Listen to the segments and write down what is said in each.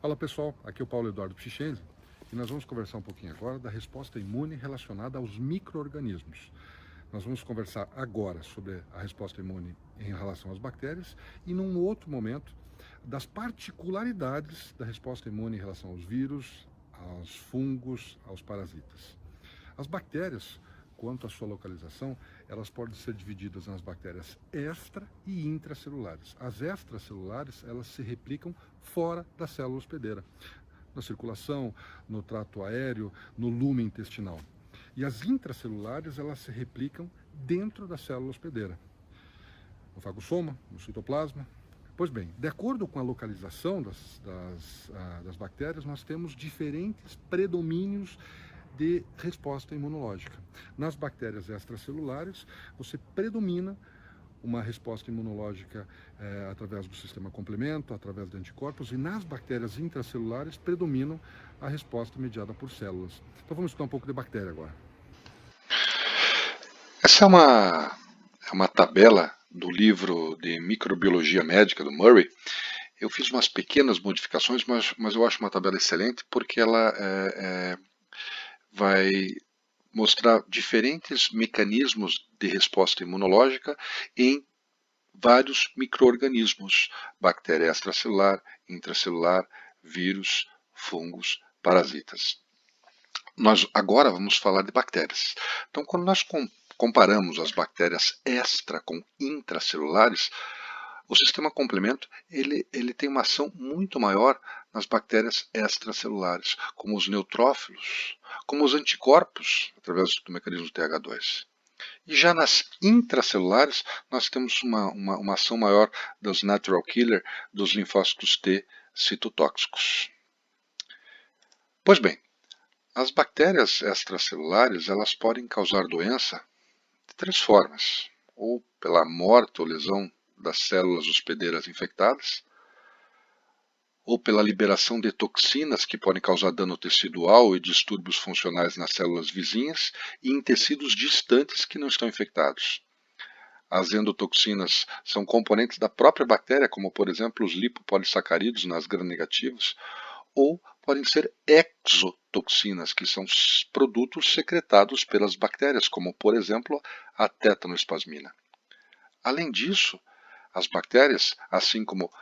Fala pessoal, aqui é o Paulo Eduardo Pichenzi e nós vamos conversar um pouquinho agora da resposta imune relacionada aos micro-organismos. Nós vamos conversar agora sobre a resposta imune em relação às bactérias e num outro momento das particularidades da resposta imune em relação aos vírus, aos fungos, aos parasitas. As bactérias, quanto à sua localização, elas podem ser divididas nas bactérias extra e intracelulares. As extracelulares, elas se replicam fora da célula hospedeira, na circulação, no trato aéreo, no lume intestinal. E as intracelulares, elas se replicam dentro da célula hospedeira, no fagossoma, no citoplasma. Pois bem, de acordo com a localização das bactérias, nós temos diferentes predomínios de resposta imunológica. Nas bactérias extracelulares, você predomina uma resposta imunológica através do sistema complemento, através de anticorpos, e nas bactérias intracelulares predominam a resposta mediada por células. Então vamos estudar um pouco de bactéria agora. Essa é uma tabela do livro de microbiologia médica do Murray. Eu fiz umas pequenas modificações, mas eu acho uma tabela excelente porque ela vai mostrar diferentes mecanismos de resposta imunológica em vários micro-organismos: bactéria extracelular, intracelular, vírus, fungos, parasitas. Nós agora vamos falar de bactérias. Então, quando nós comparamos as bactérias extra com intracelulares, o sistema complemento ele tem uma ação muito maior nas bactérias extracelulares, como os neutrófilos, como os anticorpos, através do mecanismo TH2. E já nas intracelulares, nós temos uma ação maior dos natural killer, dos linfócitos T citotóxicos. Pois bem, as bactérias extracelulares elas podem causar doença de três formas: ou pela morte ou lesão das células hospedeiras infectadas, ou pela liberação de toxinas que podem causar dano tecidual e distúrbios funcionais nas células vizinhas e em tecidos distantes que não estão infectados. As endotoxinas são componentes da própria bactéria, como por exemplo os lipopolissacarídeos nas gram-negativos, ou podem ser exotoxinas, que são produtos secretados pelas bactérias, como por exemplo a tétanospasmina. Além disso, as bactérias, assim como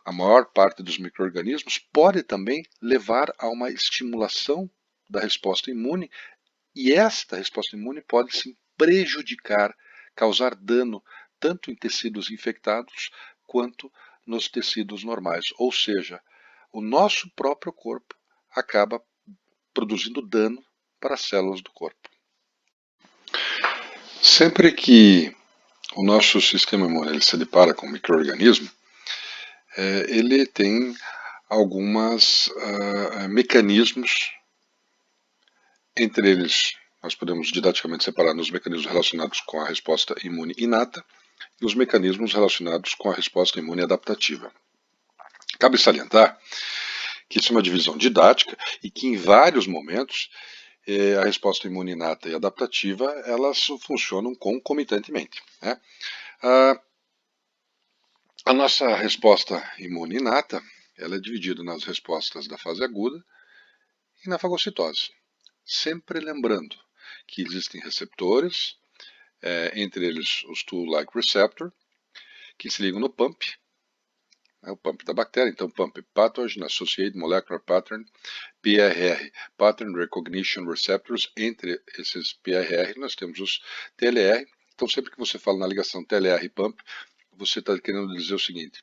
a maior parte dos micro-organismos, pode também levar a uma estimulação da resposta imune, e esta resposta imune pode sim prejudicar, causar dano tanto em tecidos infectados quanto nos tecidos normais, ou seja, o nosso próprio corpo acaba produzindo dano para as células do corpo. Sempre que o nosso sistema imune se depara com um micro-organismo, ele tem alguns mecanismos, entre eles nós podemos didaticamente separar nos mecanismos relacionados com a resposta imune inata e os mecanismos relacionados com a resposta imune adaptativa. Cabe salientar que isso é uma divisão didática e que em vários momentos a resposta imune inata e adaptativa elas funcionam concomitantemente, né? A nossa resposta imune inata ela é dividida nas respostas da fase aguda e na fagocitose. Sempre lembrando que existem receptores, entre eles os tool-like receptor, que se ligam no PAMP, o PAMP da bactéria, então PAMP Pathogen Associated Molecular Pattern, PRR, Pattern Recognition Receptors. Entre esses PRR nós temos os TLR. Então sempre que você fala na ligação TLR e PAMP, você está querendo dizer o seguinte: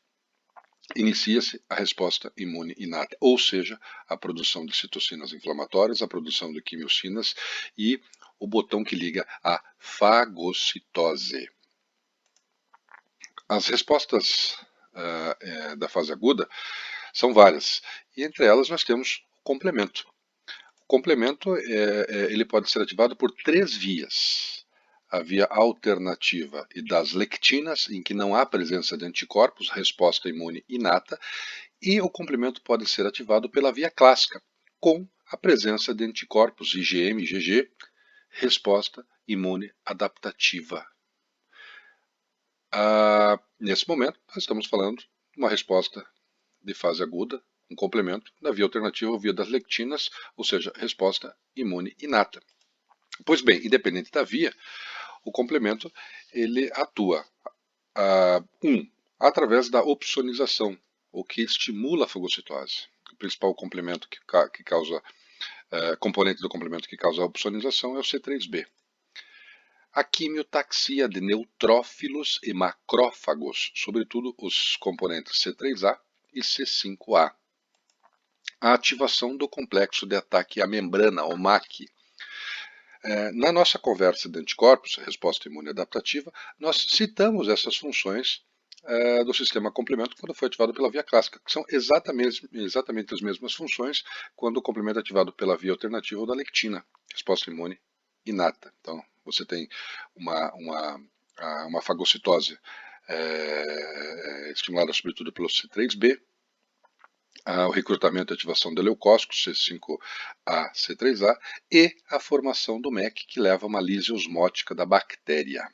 inicia-se a resposta imune inata, ou seja, a produção de citocinas inflamatórias, a produção de quimiocinas e o botão que liga a fagocitose. As respostas da fase aguda são várias, e entre elas nós temos o complemento. O complemento ele pode ser ativado por três vias: a via alternativa e das lectinas, em que não há presença de anticorpos, resposta imune inata, e o complemento pode ser ativado pela via clássica, com a presença de anticorpos IgM e IgG, resposta imune adaptativa. Nesse momento, nós estamos falando de uma resposta de fase aguda um complemento da via alternativa ou via das lectinas, ou seja, resposta imune inata. Pois bem, independente da via, o complemento ele atua através da opsonização, o que estimula a fagocitose. O principal complemento que causa componente do complemento que causa a opsonização é o C3b. A quimiotaxia de neutrófilos e macrófagos, sobretudo os componentes C3a e C5a. A ativação do complexo de ataque à membrana, o MAC. Na nossa conversa de anticorpos, resposta imune adaptativa, nós citamos essas funções do sistema complemento quando foi ativado pela via clássica, que são exatamente as mesmas funções quando o complemento é ativado pela via alternativa ou da lectina, resposta imune inata. Então, você tem uma fagocitose estimulada sobretudo pelo C3b, o recrutamento e ativação de leucócitos, C5a, C3a, e a formação do MEC, que leva a uma lise osmótica da bactéria.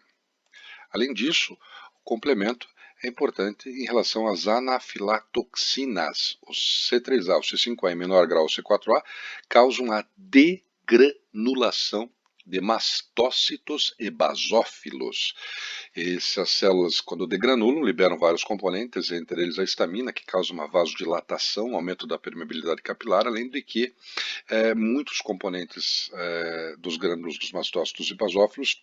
Além disso, o complemento é importante em relação às anafilatoxinas. O C3a, o C5a em menor grau, o C4a, causam a degranulação de mastócitos e basófilos. Essas células, quando degranulam, liberam vários componentes, entre eles a histamina, que causa uma vasodilatação, aumento da permeabilidade capilar, além de que muitos componentes dos grânulos dos mastócitos e basófilos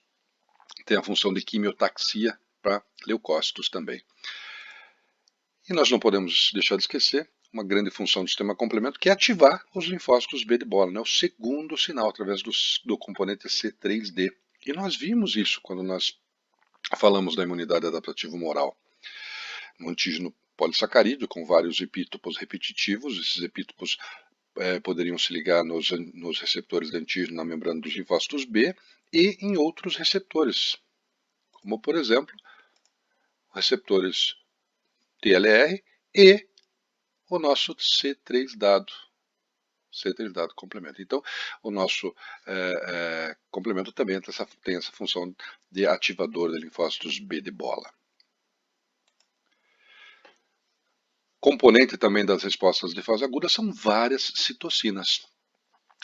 têm a função de quimiotaxia para leucócitos também. E nós não podemos deixar de esquecer uma grande função do sistema complemento, que é ativar os linfócitos B de bola, né? O segundo sinal, através do componente C3d. E nós vimos isso quando nós falamos da imunidade adaptativa humoral. Um antígeno polissacarídeo com vários epítopos repetitivos. Esses epítopos poderiam se ligar nos receptores de antígeno na membrana dos linfócitos B e em outros receptores, como por exemplo, receptores TLR e o nosso C3 dado complemento. Então, o nosso complemento também tem essa função de ativador de linfócitos B de bola. Componente também das respostas de fase aguda são várias citocinas.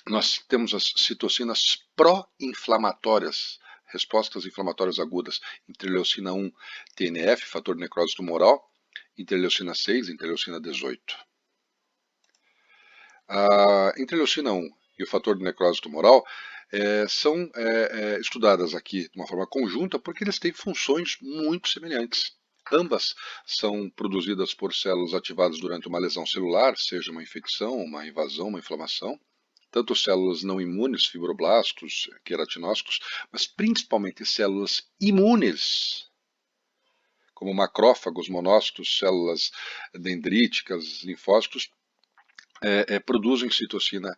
Nós temos as citocinas pró-inflamatórias, respostas inflamatórias agudas, interleucina 1, TNF, fator de necrose tumoral, interleucina 6, interleucina 18. A interleucina 1 e o fator de necrose tumoral são estudadas aqui de uma forma conjunta porque eles têm funções muito semelhantes. Ambas são produzidas por células ativadas durante uma lesão celular, seja uma infecção, uma invasão, uma inflamação. Tanto células não imunes, fibroblastos, queratinócitos, mas principalmente células imunes, como macrófagos, monócitos, células dendríticas, linfócitos, produzem citocina,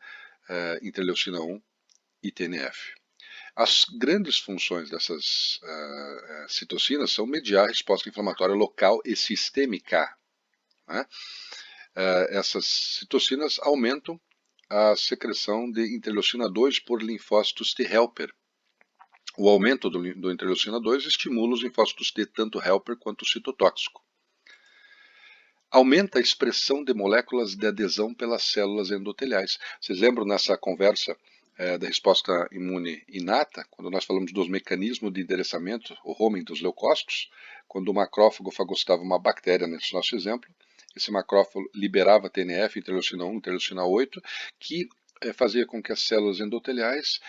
interleucina 1 e TNF. As grandes funções dessas citocinas são mediar a resposta inflamatória local e sistêmica. Né? Essas citocinas aumentam a secreção de interleucina 2 por linfócitos T helper. O aumento do interleucina 2 estimula os linfócitos T, tanto helper quanto citotóxico. Aumenta a expressão de moléculas de adesão pelas células endoteliais. Vocês lembram nessa conversa da resposta imune inata, quando nós falamos dos mecanismos de endereçamento, o homing dos leucócitos, quando o macrófago fagocitava uma bactéria, nesse nosso exemplo, esse macrófago liberava TNF, interleucina 1, interleucina 8, que fazia com que as células endoteliais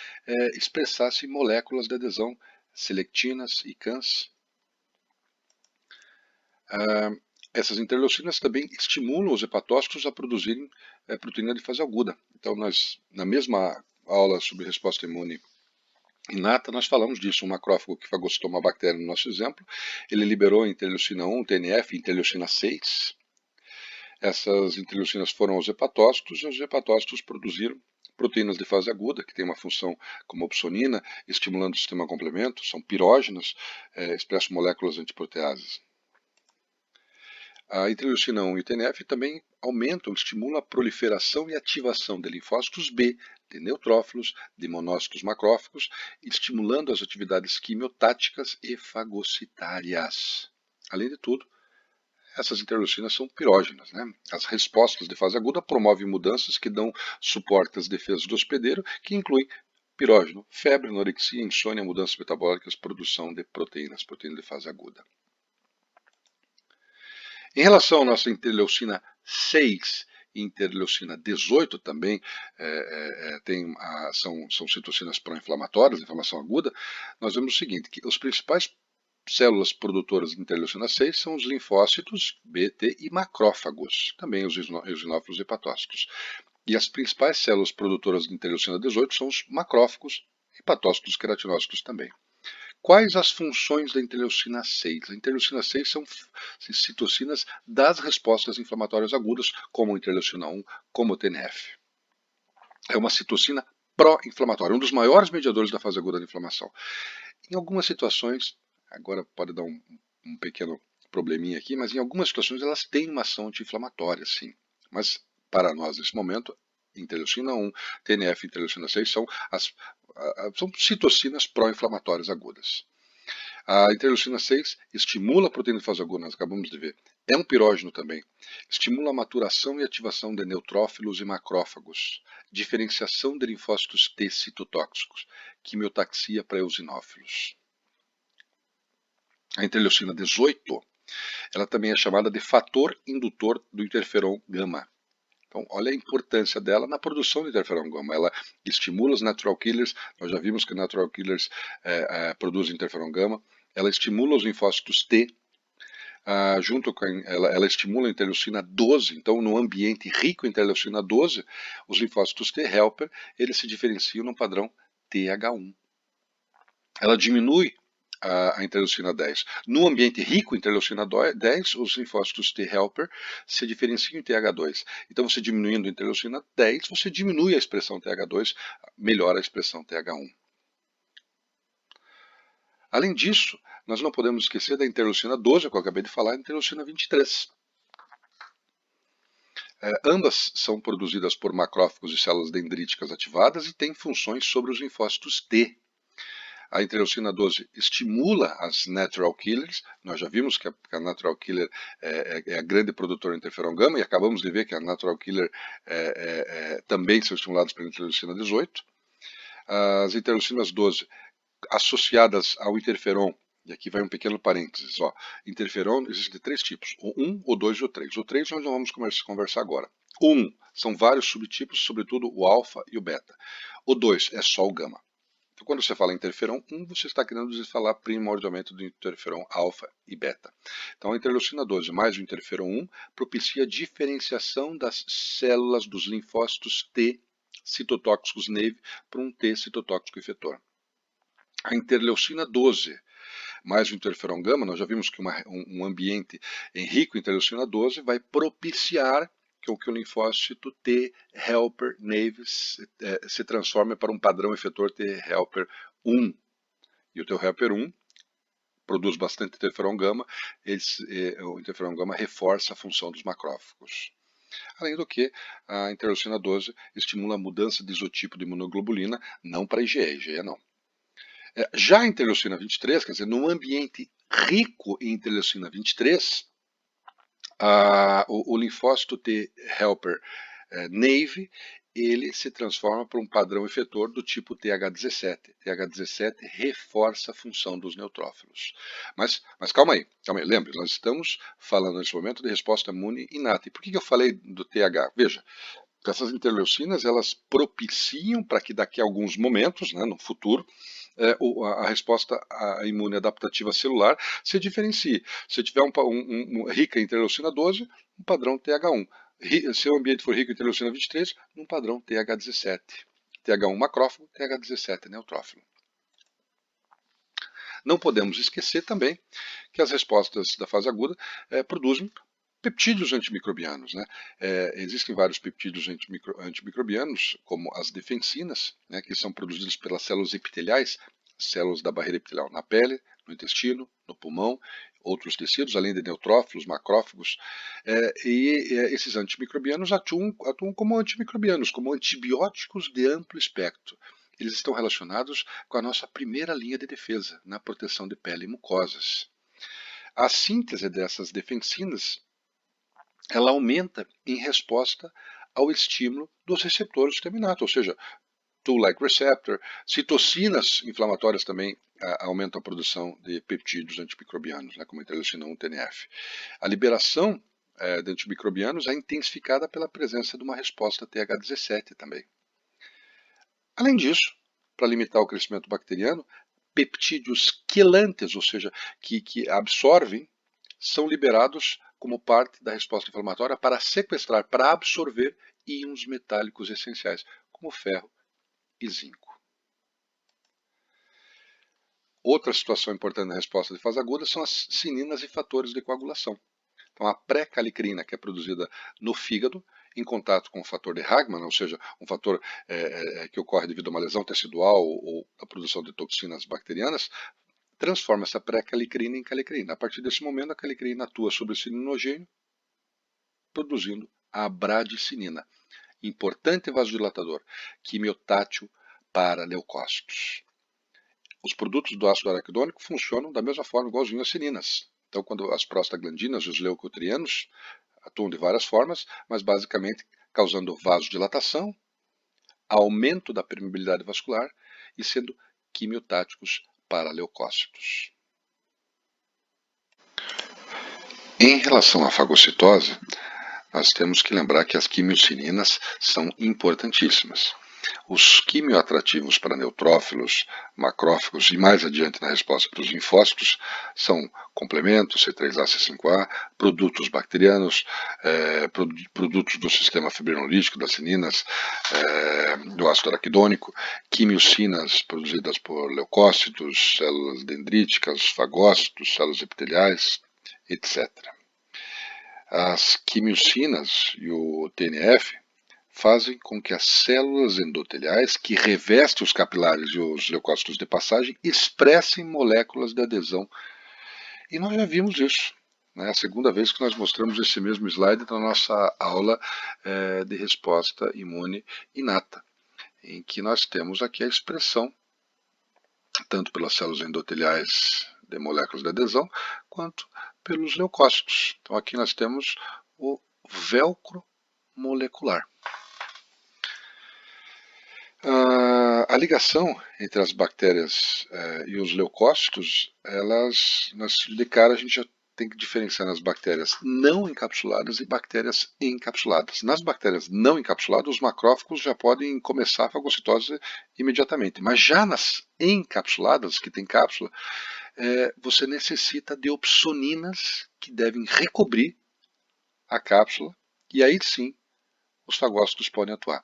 expressassem moléculas de adesão, selectinas e cans. Essas interleucinas também estimulam os hepatócitos a produzirem proteína de fase aguda. Então, nós, na mesma aula sobre resposta imune inata, nós falamos disso. Um macrófago que fagocitou uma bactéria, no nosso exemplo, ele liberou interleucina 1, TNF, interleucina 6. Essas interleucinas foram aos hepatócitos e os hepatócitos produziram proteínas de fase aguda, que tem uma função como opsonina, estimulando o sistema complemento, são pirógenas, expressam moléculas antiproteases. A interleucina 1 e o TNF também aumentam, estimulam a proliferação e ativação de linfócitos B, de neutrófilos, de monócitos macrófagos, estimulando as atividades quimiotáticas e fagocitárias. Além de tudo, essas interleucinas são pirógenas, né? As respostas de fase aguda promovem mudanças que dão suporte às defesas do hospedeiro, que incluem pirógeno, febre, anorexia, insônia, mudanças metabólicas, produção de proteínas de fase aguda. Em relação à nossa interleucina 6 e interleucina 18 também, são citocinas pró-inflamatórias, inflamação aguda, nós vemos o seguinte, que os principais células produtoras de interleucina 6 são os linfócitos B, T e macrófagos, também os eosinófilos e hepatócitos. E as principais células produtoras de interleucina 18 são os macrófagos, hepatócitos, queratinócitos também. Quais as funções da interleucina 6? A interleucina 6 são citocinas das respostas inflamatórias agudas, como a interleucina 1, como o TNF. É uma citocina pró-inflamatória, um dos maiores mediadores da fase aguda da inflamação. Em algumas situações, agora pode dar um pequeno probleminha aqui, mas em algumas situações elas têm uma ação anti-inflamatória, sim. Mas para nós, nesse momento, interleucina 1, TNF e interleucina 6 são citocinas pró-inflamatórias agudas. A interleucina 6 estimula a proteína de fase aguda, nós acabamos de ver. É um pirógeno também. Estimula a maturação e ativação de neutrófilos e macrófagos, diferenciação de linfócitos T citotóxicos, quimiotaxia para eosinófilos. A interleucina 18, ela também é chamada de fator indutor do interferon gama. Então, olha a importância dela na produção de interferon gama. Ela estimula os natural killers, nós já vimos que natural killers produzem interferon gama. Ela estimula os linfócitos T, ela estimula a interleucina 12. Então, no ambiente rico em interleucina 12, os linfócitos T helper, eles se diferenciam no padrão TH1. Ela diminui a interleucina 10. No ambiente rico em interleucina 10, os linfócitos T helper se diferenciam em TH2. Então, você diminuindo a interleucina 10, você diminui a expressão TH2, melhora a expressão TH1. Além disso, nós não podemos esquecer da interleucina 12, que eu acabei de falar, a interleucina 23. Ambas são produzidas por macrófagos e células dendríticas ativadas e têm funções sobre os linfócitos T. A interleucina 12 estimula as natural killers. Nós já vimos que a natural killer é a grande produtora de interferon gama e acabamos de ver que a natural killer também são estimuladas pela interleucina 18. As interleucinas 12 associadas ao interferon, e aqui vai um pequeno parênteses, interferon existe de 3 tipos, o 1, o 2 e o 3. O 3 nós não vamos conversar agora. O 1 são vários subtipos, sobretudo o alfa e o beta. O 2 é só o gama. Então, quando você fala interferon 1, você está querendo falar primordialmente do interferon alfa e beta. Então, a interleucina 12 mais o interferon 1 propicia a diferenciação das células dos linfócitos T citotóxicos neve para um T citotóxico efetor. A interleucina 12 mais o interferon gama, nós já vimos que um ambiente rico em interleucina 12 vai propiciar que o linfócito T helper nave se transforme para um padrão efetor T helper 1. E o T helper 1 produz bastante interferon gama, o interferon gama reforça a função dos macrófagos. Além do que, a interleucina 12 estimula a mudança de isotipo de imunoglobulina, não para IgE não. Já a interleucina 23, quer dizer, num ambiente rico em interleucina 23, o linfócito T helper nave, ele se transforma para um padrão efetor do tipo TH17. TH17 reforça a função dos neutrófilos. Mas calma aí. Lembre, nós estamos falando nesse momento de resposta imune inata. E por que eu falei do TH? Veja, essas interleucinas, elas propiciam para que daqui a alguns momentos, no futuro, a resposta imune adaptativa celular se diferencie. Se tiver rica em interleucina 12, um padrão TH1. Se o ambiente for rico em interleucina 23, um padrão TH17. TH1 macrófago, TH17 neutrófilo. Não podemos esquecer também que as respostas da fase aguda produzem peptídeos antimicrobianos. Existem vários peptídeos antimicrobianos, como as defensinas, que são produzidas pelas células epiteliais, células da barreira epitelial na pele, no intestino, no pulmão, outros tecidos, além de neutrófilos, macrófagos. Esses antimicrobianos atuam como antimicrobianos, como antibióticos de amplo espectro. Eles estão relacionados com a nossa primeira linha de defesa, na proteção de pele e mucosas. A síntese dessas defensinas, ela aumenta em resposta ao estímulo dos receptores terminados, ou seja, Toll-like receptor, citocinas inflamatórias também aumentam a produção de peptídeos antimicrobianos, né, como a interleucina 1 TNF. A liberação de antimicrobianos é intensificada pela presença de uma resposta TH17 também. Além disso, para limitar o crescimento bacteriano, peptídeos quelantes, ou seja, que absorvem, são liberados como parte da resposta inflamatória para sequestrar, para absorver íons metálicos essenciais, como ferro e zinco. Outra situação importante na resposta de fase aguda são as cininas e fatores de coagulação. Então, a pré-calicrina, que é produzida no fígado, em contato com o fator de Hagman, ou seja, um fator que ocorre devido a uma lesão tecidual ou a produção de toxinas bacterianas, transforma essa pré-calicrina em calicrina. A partir desse momento, a calicrina atua sobre o cininogênio, produzindo a bradicinina, importante vasodilatador, quimiotátil para leucócitos. Os produtos do ácido araquidônico funcionam da mesma forma, igualzinho às cininas. Então, quando as prostaglandinas e os leucotrienos atuam de várias formas, mas basicamente causando vasodilatação, aumento da permeabilidade vascular e sendo quimiotáticos para leucócitos. Em relação à fagocitose, nós temos que lembrar que as quimiocininas são importantíssimas. Os quimioatrativos para neutrófilos, macrófagos e mais adiante na resposta para os linfócitos são complementos, C3A, C5A, produtos bacterianos, produtos do sistema fibrinolítico, das cininas, do ácido araquidônico, quimiocinas produzidas por leucócitos, células dendríticas, fagócitos, células epiteliais, etc. As quimiocinas e o TNF fazem com que as células endoteliais, que revestem os capilares e os leucócitos de passagem, expressem moléculas de adesão. E nós já vimos isso. É a segunda vez que nós mostramos esse mesmo slide na nossa aula de resposta imune inata, em que nós temos aqui a expressão, tanto pelas células endoteliais de moléculas de adesão, quanto pelos leucócitos. Então aqui nós temos o velcro molecular. A ligação entre as bactérias e os leucócitos, de cara a gente já tem que diferenciar nas bactérias não encapsuladas e bactérias encapsuladas. Nas bactérias não encapsuladas, os macrófagos já podem começar a fagocitose imediatamente. Mas já nas encapsuladas, que tem cápsula, você necessita de opsoninas que devem recobrir a cápsula e aí sim os fagócitos podem atuar.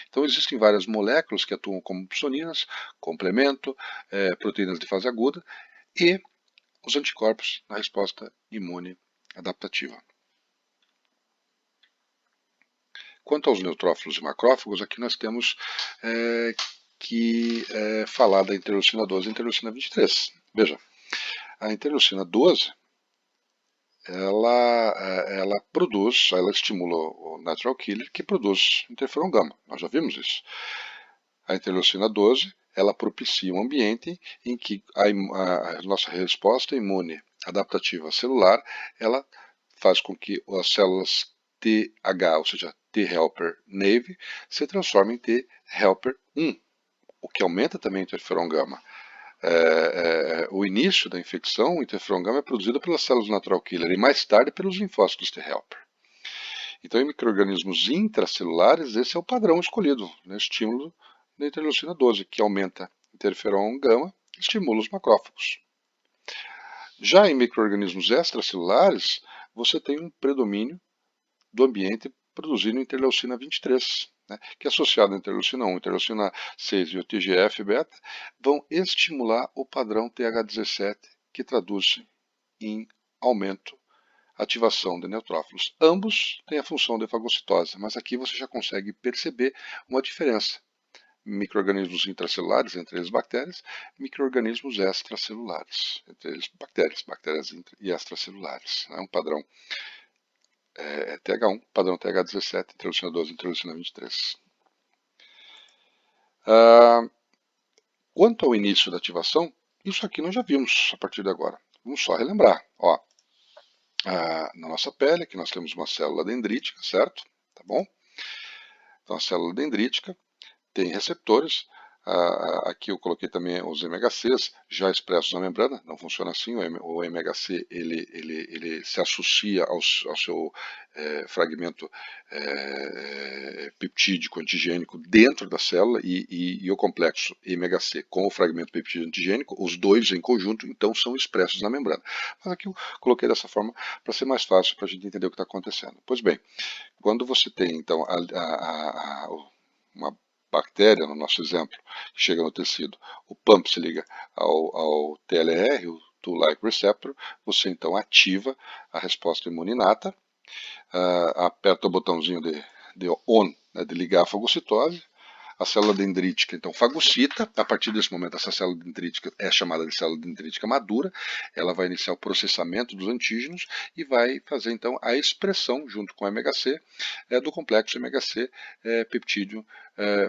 Então existem várias moléculas que atuam como opsoninas, complemento, proteínas de fase aguda e os anticorpos na resposta imune adaptativa. Quanto aos neutrófilos e macrófagos, aqui nós temos que falar da interleucina 12 e interleucina 23. Veja, a interleucina 12 ela estimula o natural killer que produz interferon gama. Nós já vimos isso. A interleucina 12, ela propicia um ambiente em que a nossa resposta imune adaptativa celular, ela faz com que as células TH, ou seja, T helper naive, se transformem em T helper 1, o que aumenta também o interferon gama. O início da infecção, o interferon gama é produzido pelas células natural killer e mais tarde pelos linfócitos T helper. Então, em micro-organismos intracelulares, esse é o padrão escolhido, né, estímulo da interleucina 12, que aumenta interferon gama e estimula os macrófagos. Já em micro-organismos extracelulares, você tem um predomínio do ambiente produzindo interleucina 23, né, que associado à interleucina 1, interleucina 6 e o TGF-beta, vão estimular o padrão TH17, que traduz em aumento, ativação de neutrófilos. Ambos têm a função de fagocitose, mas aqui você já consegue perceber uma diferença. Micro-organismos intracelulares, entre eles bactérias, micro-organismos extracelulares, entre eles bactérias e extracelulares. É um padrão TH1, padrão TH17, interleucina 12, interleucina 23. Quanto ao início da ativação, isso aqui nós já vimos a partir de agora. Vamos só relembrar. na nossa pele, que nós temos uma célula dendrítica, certo? Tá bom? Então a célula dendrítica tem receptores. Aqui eu coloquei também os MHCs já expressos na membrana. Não funciona assim. O MHC ele se associa ao seu fragmento peptídico antigênico dentro da célula e o complexo MHC com o fragmento peptídico antigênico, os dois em conjunto, então são expressos na membrana. Mas aqui eu coloquei dessa forma para ser mais fácil para a gente entender o que está acontecendo. Pois bem, quando você tem então uma bactéria, no nosso exemplo, que chega no tecido, o pump se liga ao TLR, o Toll-like receptor, você então ativa a resposta imune inata, aperta o botãozinho de on, né, de ligar a fagocitose, a célula dendrítica então fagocita. A partir desse momento essa célula dendrítica é chamada de célula dendrítica madura, ela vai iniciar o processamento dos antígenos e vai fazer então a expressão junto com o MHC do complexo MHC peptídeo,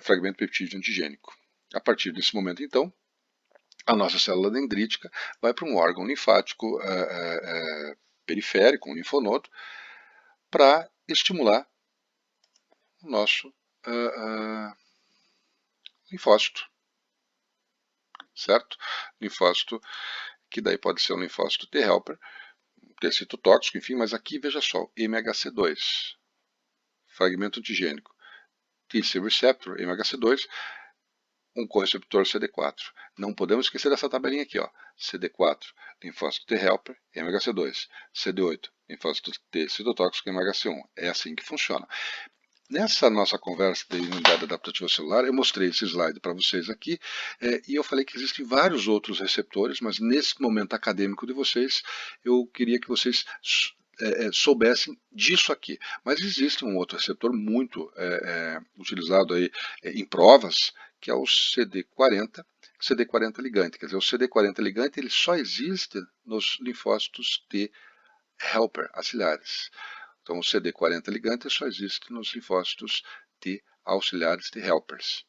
fragmento peptídeo antigênico. A partir desse momento então a nossa célula dendrítica vai para um órgão linfático periférico, um linfonodo, para estimular o nosso linfócito, certo? Linfócito que daí pode ser um linfócito T helper, ter citotóxico, enfim, mas aqui veja só, MHC2, fragmento antigênico, T-cell receptor, MHC2, um correceptor CD4. Não podemos esquecer dessa tabelinha aqui, ó. CD4, linfócito T helper, MHC2, CD8, linfócito T citotóxico, MHC1. É assim que funciona. Nessa nossa conversa de imunidade adaptativa celular, eu mostrei esse slide para vocês aqui e eu falei que existem vários outros receptores, mas nesse momento acadêmico de vocês, eu queria que vocês soubessem disso aqui. Mas existe um outro receptor muito utilizado aí em provas, que é o CD40 ligante. Quer dizer, o CD40 ligante ele só existe nos linfócitos T helper acilares. Então, o CD40 ligante só existe nos linfócitos T auxiliares, T helpers,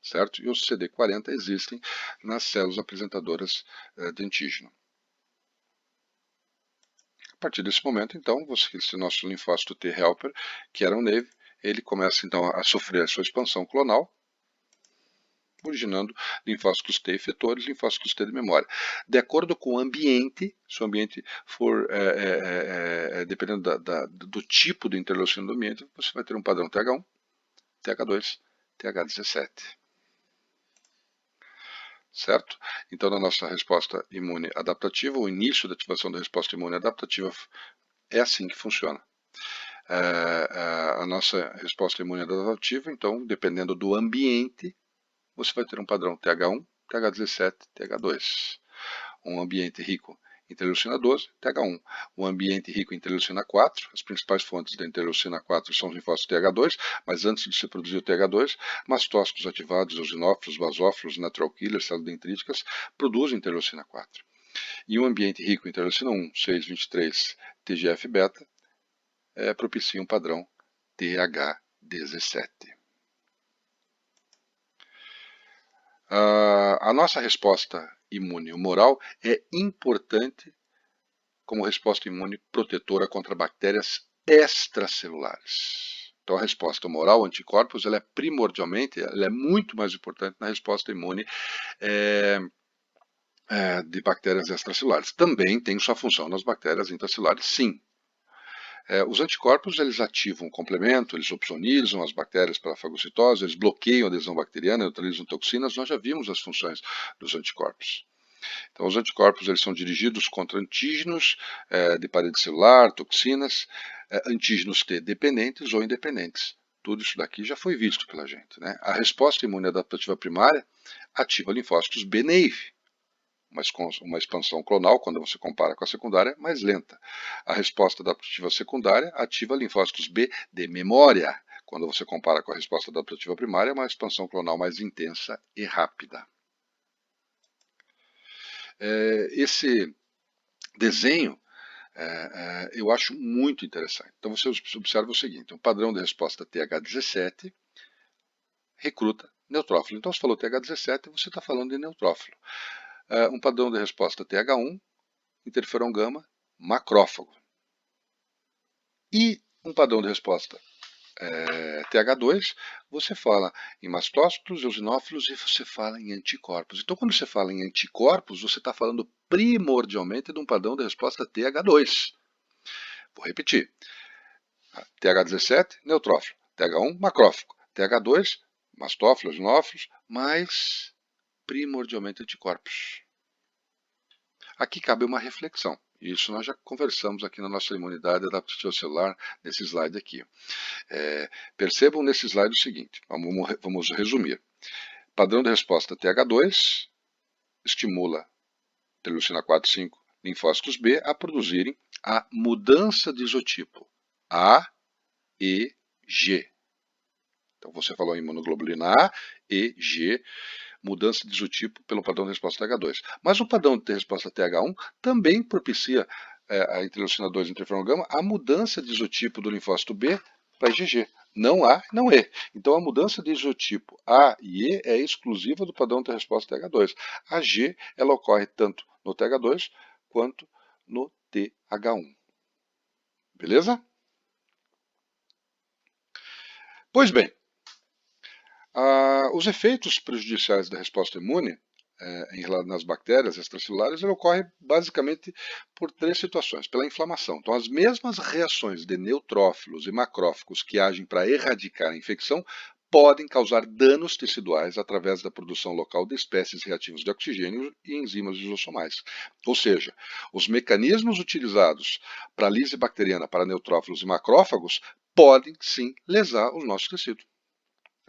certo? E os CD40 existem nas células apresentadoras de antígeno. A partir desse momento, então, esse nosso linfócito T helper, que era um NAVE, ele começa então a sofrer a sua expansão clonal, originando linfócitos T efetores, linfócitos T de memória. De acordo com o ambiente, se o ambiente for, dependendo do tipo do interleucino do ambiente, você vai ter um padrão TH1, TH2, TH17. Certo? Então, na nossa resposta imune adaptativa, o início da ativação da resposta imune adaptativa é assim que funciona. A nossa resposta imune adaptativa, então, dependendo do ambiente, você vai ter um padrão TH1, TH17, TH2. Um ambiente rico em interleucina 12, TH1. Um ambiente rico em interleucina 4, as principais fontes da interleucina 4 são os linfócitos TH2, mas antes de se produzir o TH2, mastócitos ativados, eosinófilos, basófilos, natural killers, células dendríticas, produzem interleucina 4. E um ambiente rico em interleucina 1, 6, 23, TGF-beta, propicia um padrão TH17. A nossa resposta imune humoral é importante como resposta imune protetora contra bactérias extracelulares. Então a resposta humoral, anticorpos, ela é primordialmente, ela é muito mais importante na resposta imune de bactérias extracelulares. Também tem sua função nas bactérias intracelulares, sim. Os anticorpos eles ativam o complemento, eles opsonizam as bactérias pela fagocitose, eles bloqueiam a adesão bacteriana, neutralizam toxinas. Nós já vimos as funções dos anticorpos. Então, os anticorpos eles são dirigidos contra antígenos de parede celular, toxinas, antígenos T dependentes ou independentes. Tudo isso daqui já foi visto pela gente. Né? A resposta imune adaptativa primária ativa linfócitos B-naive, uma expansão clonal, quando você compara com a secundária, mais lenta. A resposta adaptativa secundária ativa linfócitos B de memória, quando você compara com a resposta adaptativa primária, uma expansão clonal mais intensa e rápida. Esse desenho eu acho muito interessante. Então você observa o seguinte, um padrão de resposta TH17 recruta neutrófilo. Então você falou TH17, você está falando de neutrófilo. Um padrão de resposta TH1, interferon gama, macrófago. E um padrão de resposta TH2, você fala em mastócitos, eosinófilos e você fala em anticorpos. Então, quando você fala em anticorpos, você está falando primordialmente de um padrão de resposta TH2. Vou repetir. TH17, neutrófilo. TH1, macrófago. TH2, mastófilos, eosinófilos, mas primordialmente anticorpos. Aqui cabe uma reflexão. Isso nós já conversamos aqui na nossa imunidade adaptativa celular, nesse slide aqui. Percebam nesse slide o seguinte, vamos resumir. Padrão de resposta TH2 estimula interleucina 4 e 5 linfócitos B a produzirem a mudança de isotipo A, E, G. Então você falou em imunoglobulina A, E, G, mudança de isotipo pelo padrão de resposta TH2. Mas o padrão de resposta TH1 também propicia a interleucina 2 interferon gama a mudança de isotipo do linfócito B para IgG. Não A, não E. Então a mudança de isotipo A e E é exclusiva do padrão de resposta TH2. A G ela ocorre tanto no TH2 quanto no TH1. Beleza? Pois bem, os efeitos prejudiciais da resposta imune nas bactérias extracelulares ele ocorre basicamente por três situações. Pela inflamação. Então, as mesmas reações de neutrófilos e macrófagos que agem para erradicar a infecção podem causar danos teciduais através da produção local de espécies reativas de oxigênio e enzimas lisossomais. Ou seja, os mecanismos utilizados para a lise bacteriana para neutrófilos e macrófagos podem sim lesar os nossos tecidos.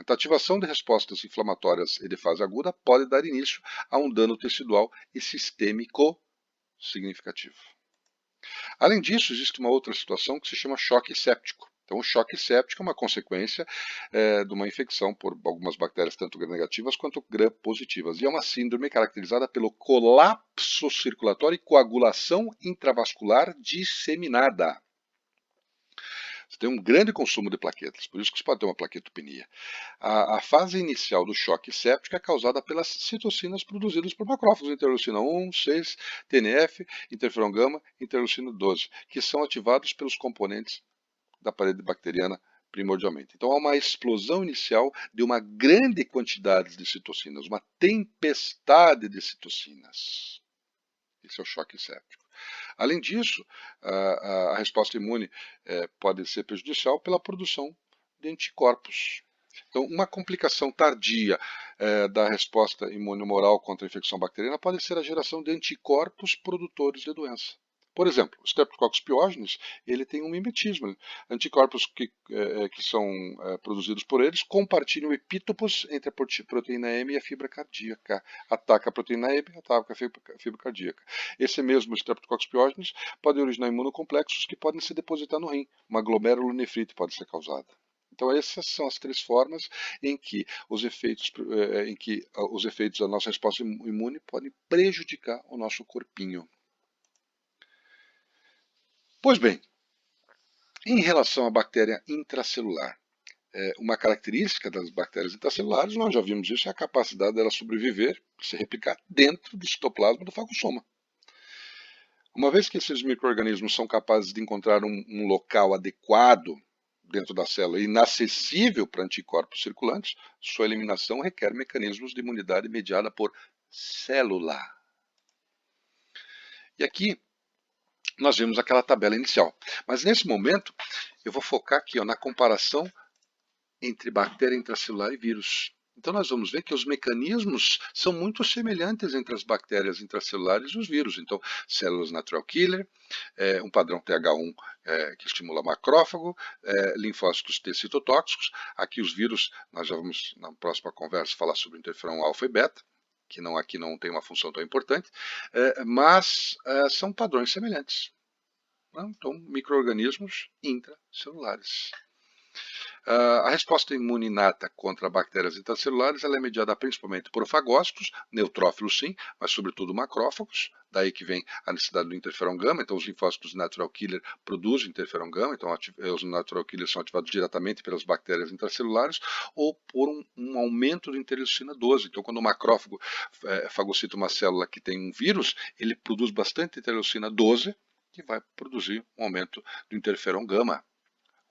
A ativação de respostas inflamatórias e de fase aguda pode dar início a um dano tecidual e sistêmico significativo. Além disso, existe uma outra situação que se chama choque séptico. Então, o choque séptico é uma consequência de uma infecção por algumas bactérias, tanto gram-negativas quanto gram-positivas. E é uma síndrome caracterizada pelo colapso circulatório e coagulação intravascular disseminada. Você tem um grande consumo de plaquetas, por isso que você pode ter uma plaquetopenia. A fase inicial do choque séptico é causada pelas citocinas produzidas por macrófagos, interleucina 1, 6, TNF, interferon gama, interleucina 12, que são ativados pelos componentes da parede bacteriana primordialmente. Então há uma explosão inicial de uma grande quantidade de citocinas, uma tempestade de citocinas. Esse é o choque séptico. Além disso, a resposta imune pode ser prejudicial pela produção de anticorpos. Então, uma complicação tardia da resposta imune humoral contra a infecção bacteriana pode ser a geração de anticorpos produtores de doença. Por exemplo, o Streptococcus pyogenes, ele tem um mimetismo. Anticorpos que são produzidos por eles compartilham epítopos entre a proteína M e a fibra cardíaca. Ataca a proteína M, ataca a fibra cardíaca. Esse mesmo Streptococcus pyogenes pode originar imunocomplexos que podem se depositar no rim. Uma glomerulonefrite pode ser causada. Então essas são as três formas em que os efeitos da nossa resposta imune podem prejudicar o nosso corpinho. Pois bem, em relação à bactéria intracelular, uma característica das bactérias intracelulares, nós já vimos isso, é a capacidade dela sobreviver, se replicar dentro do citoplasma do fagossoma. Uma vez que esses micro-organismos são capazes de encontrar um local adequado dentro da célula, inacessível para anticorpos circulantes, sua eliminação requer mecanismos de imunidade mediada por célula. E aqui nós vimos aquela tabela inicial. Mas nesse momento eu vou focar aqui na comparação entre bactéria intracelular e vírus. Então nós vamos ver que os mecanismos são muito semelhantes entre as bactérias intracelulares e os vírus. Então, células natural killer, um padrão TH1 que estimula macrófago, linfócitos T citotóxicos. Aqui os vírus, nós já vamos na próxima conversa falar sobre interferon alfa e beta, que aqui não tem uma função tão importante, mas são padrões semelhantes. Então, micro-organismos intracelulares. A resposta imune inata contra bactérias intracelulares ela é mediada principalmente por fagócitos, neutrófilos sim, mas sobretudo macrófagos, daí que vem a necessidade do interferon gama, então os linfócitos natural killer produzem interferon gama, então os natural killers são ativados diretamente pelas bactérias intracelulares, ou por um aumento da interleucina 12, então quando o macrófago fagocita uma célula que tem um vírus, ele produz bastante interleucina 12, que vai produzir um aumento do interferon gama.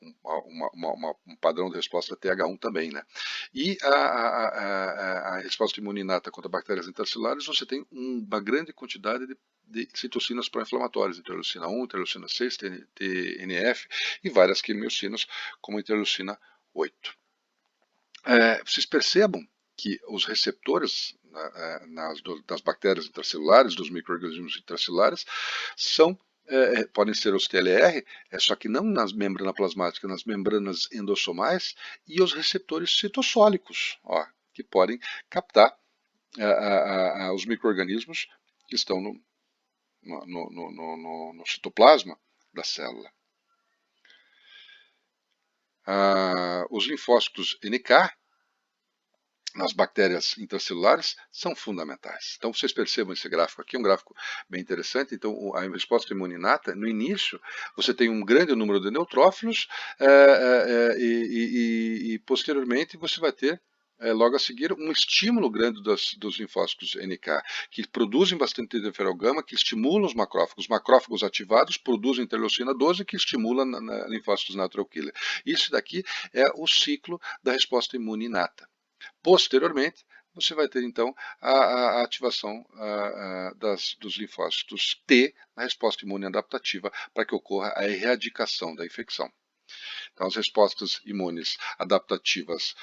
um padrão de resposta TH1 também, né? E a resposta imune inata contra bactérias intracelulares, você tem uma grande quantidade de citocinas pró-inflamatórias, interleucina 1, interleucina 6, TNF e várias quimiocinas, como interleucina 8. Vocês percebam que os receptores das bactérias intracelulares, dos micro-organismos intracelulares, podem ser os TLR, só que não nas membranas plasmáticas, nas membranas endossomais, e os receptores citossólicos, que podem captar os micro-organismos que estão no citoplasma da célula. Os linfócitos NK nas bactérias intracelulares são fundamentais. Então vocês percebam esse gráfico aqui, é um gráfico bem interessante. Então a resposta imune inata, no início, você tem um grande número de neutrófilos e posteriormente você vai ter logo a seguir um estímulo grande dos linfócitos NK, que produzem bastante interferon-gama, que estimulam os macrófagos. Os macrófagos ativados produzem interleucina 12, que estimula linfócitos natural killer. Isso daqui é o ciclo da resposta imune inata. Posteriormente, você vai ter então a ativação dos linfócitos T na resposta imune adaptativa para que ocorra a erradicação da infecção. Então, as respostas imunes adaptativas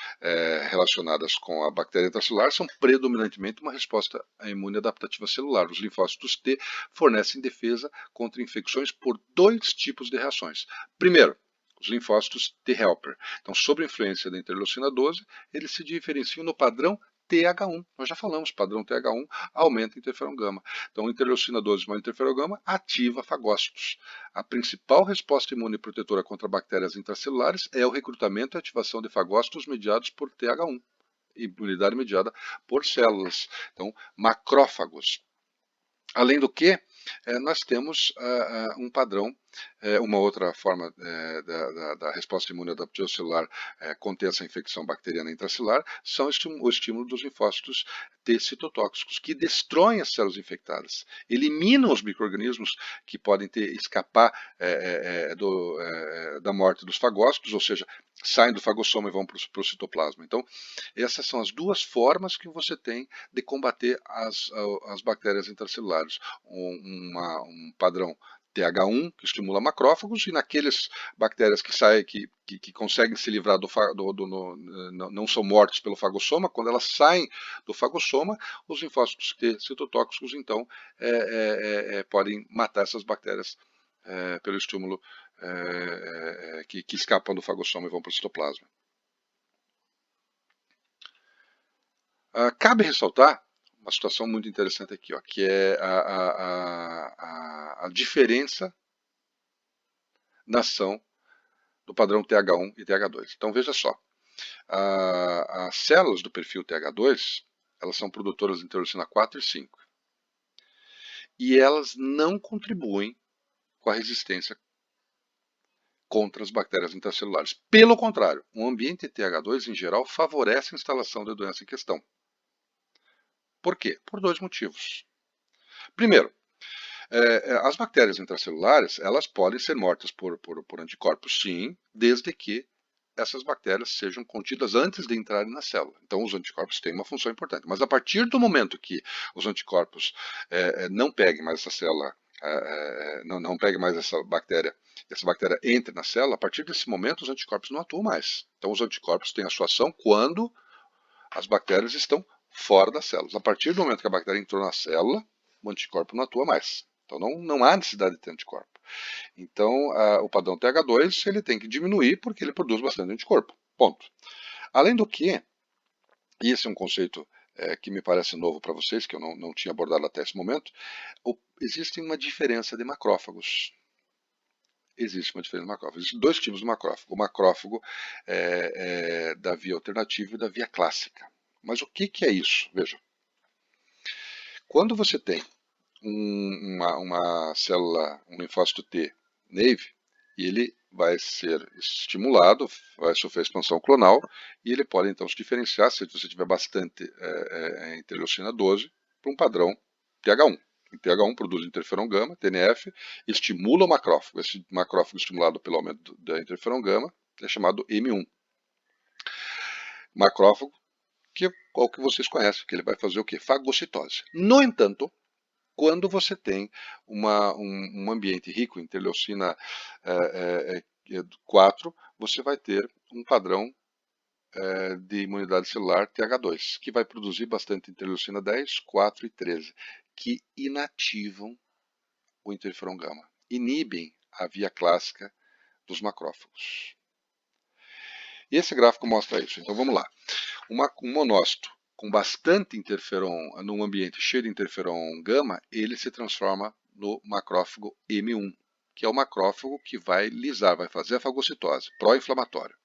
relacionadas com a bactéria intracelular são predominantemente uma resposta imune adaptativa celular. Os linfócitos T fornecem defesa contra infecções por 2 tipos de reações. Primeiro, os linfócitos T-helper. Então, sob a influência da interleucina 12, eles se diferenciam no padrão TH1. Nós já falamos, padrão TH1 aumenta interferon-gama. Então, interleucina 12 mais interferon-gama ativa fagócitos. A principal resposta imune protetora contra bactérias intracelulares é o recrutamento e ativação de fagócitos mediados por TH1, imunidade mediada por células. Então, macrófagos. Além do que, nós temos um padrão, uma outra forma da resposta imune adaptativa celular conter essa infecção bacteriana intracelular, são o estímulo dos linfócitos T citotóxicos, que destroem as células infectadas, eliminam os micro-organismos que podem escapar da morte dos fagócitos, ou seja, saem do fagossoma e vão para o citoplasma. Então, essas são as 2 formas que você tem de combater as bactérias intracelulares. Um padrão TH1, que estimula macrófagos, e naqueles bactérias que saem, que conseguem se livrar não são mortos pelo fagossoma, quando elas saem do fagossoma, os linfócitos T citotóxicos, então, podem matar essas bactérias pelo estímulo que escapam do fagossoma e vão para o citoplasma. Cabe ressaltar uma situação muito interessante aqui, que é a diferença na ação do padrão TH1 e TH2. Então veja só, as células do perfil TH2, elas são produtoras de interleucina 4 e 5. E elas não contribuem com a resistência contra as bactérias intracelulares. Pelo contrário, o ambiente TH2 em geral favorece a instalação da doença em questão. Por quê? Por 2 motivos. Primeiro, as bactérias intracelulares, elas podem ser mortas por anticorpos, sim, desde que essas bactérias sejam contidas antes de entrarem na célula. Então, os anticorpos têm uma função importante. Mas a partir do momento que os anticorpos não peguem mais essa célula, não peguem mais essa bactéria entre na célula, a partir desse momento os anticorpos não atuam mais. Então, os anticorpos têm a sua ação quando as bactérias estão fora das células. A partir do momento que a bactéria entrou na célula, o anticorpo não atua mais. Então não há necessidade de ter anticorpo. Então o padrão TH2 ele tem que diminuir porque ele produz bastante anticorpo. Ponto. Além do que, e esse é um conceito que me parece novo para vocês, que eu não tinha abordado até esse momento, existe uma diferença de macrófagos. Existe uma diferença de macrófagos. Existem 2 tipos de macrófago. O macrófago da via alternativa e da via clássica. Mas o que é isso? Veja. Quando você tem uma célula, um linfócito T naive, e ele vai ser estimulado, vai sofrer expansão clonal, e ele pode então se diferenciar, se você tiver bastante interleucina 12, para um padrão TH1. TH1 produz interferon gama, TNF, estimula o macrófago. Esse macrófago estimulado pelo aumento da interferon gama é chamado M1. Macrófago, que é o que vocês conhecem, que ele vai fazer o quê? Fagocitose. No entanto, quando você tem um ambiente rico em interleucina 4, você vai ter um padrão de imunidade celular TH2, que vai produzir bastante interleucina 10, 4 e 13, que inativam o interferon gama, inibem a via clássica dos macrófagos. E esse gráfico mostra isso. Então vamos lá. Um monócito com bastante interferon, num ambiente cheio de interferon gama, ele se transforma no macrófago M1, que é o macrófago que vai lisar, vai fazer a fagocitose, pró-inflamatório.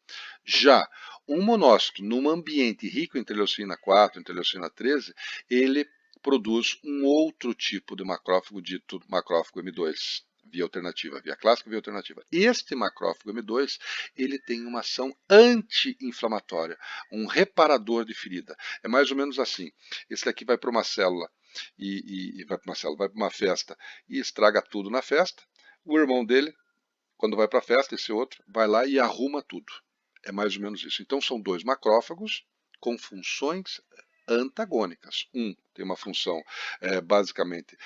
Já um monócito num ambiente rico em interleucina 4, interleucina 13, ele produz um outro tipo de macrófago dito macrófago M2, via alternativa, via clássica, via alternativa. Este macrófago M2, ele tem uma ação anti-inflamatória, um reparador de ferida. É mais ou menos assim. Esse daqui vai para uma célula e vai para uma festa e estraga tudo na festa. O irmão dele, quando vai para a festa, esse outro, vai lá e arruma tudo. É mais ou menos isso. Então são dois macrófagos com funções antagônicas. Um tem uma função basicamente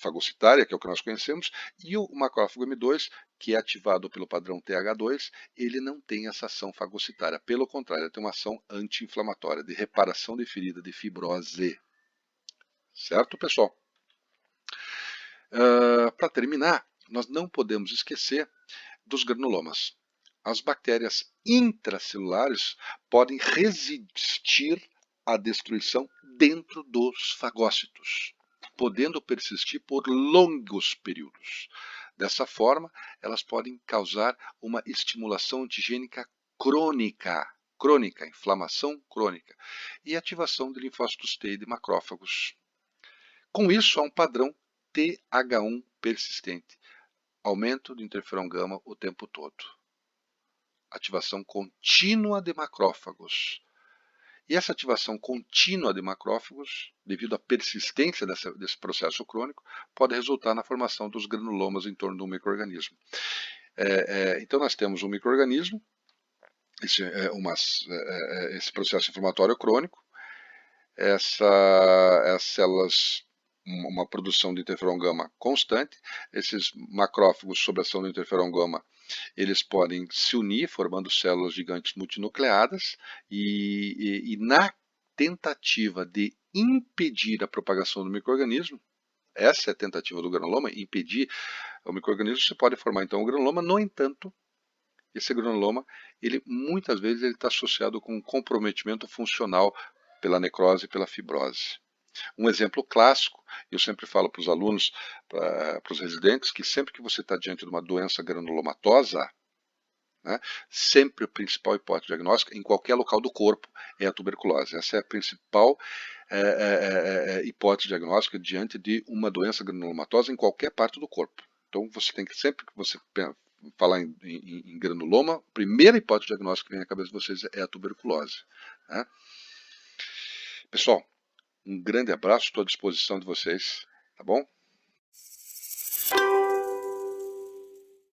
fagocitária, que é o que nós conhecemos, e o macrófago M2, que é ativado pelo padrão TH2, ele não tem essa ação fagocitária. Pelo contrário, ele tem uma ação anti-inflamatória, de reparação de ferida, de fibrose. Certo, pessoal? Para terminar, nós não podemos esquecer dos granulomas. As bactérias intracelulares podem resistir à destruição dentro dos fagócitos, podendo persistir por longos períodos. Dessa forma, elas podem causar uma estimulação antigênica crônica, inflamação crônica, e ativação de linfócitos T e de macrófagos. Com isso, há um padrão TH1 persistente, aumento de interferon gama o tempo todo. Ativação contínua de macrófagos. E essa ativação contínua de macrófagos, devido à persistência desse processo crônico, pode resultar na formação dos granulomas em torno de um micro-organismo. Então nós temos um micro-organismo, esse processo inflamatório crônico, as células, uma produção de interferon gama constante, esses macrófagos sob ação do interferon gama, eles podem se unir formando células gigantes multinucleadas e na tentativa de impedir a propagação do micro-organismo, essa é a tentativa do granuloma, impedir o micro-organismo, você pode formar então o granuloma. No entanto, esse granuloma, muitas vezes ele está associado com um comprometimento funcional pela necrose e pela fibrose. Um exemplo clássico, eu sempre falo para os alunos, para os residentes, que sempre que você está diante de uma doença granulomatosa, né, sempre a principal hipótese diagnóstica, em qualquer local do corpo, é a tuberculose. Essa é a principal hipótese diagnóstica diante de uma doença granulomatosa em qualquer parte do corpo. Então, você tem que, sempre que você falar em granuloma, a primeira hipótese diagnóstica que vem na cabeça de vocês é a tuberculose. Né? Pessoal, um grande abraço, estou à disposição de vocês, tá bom?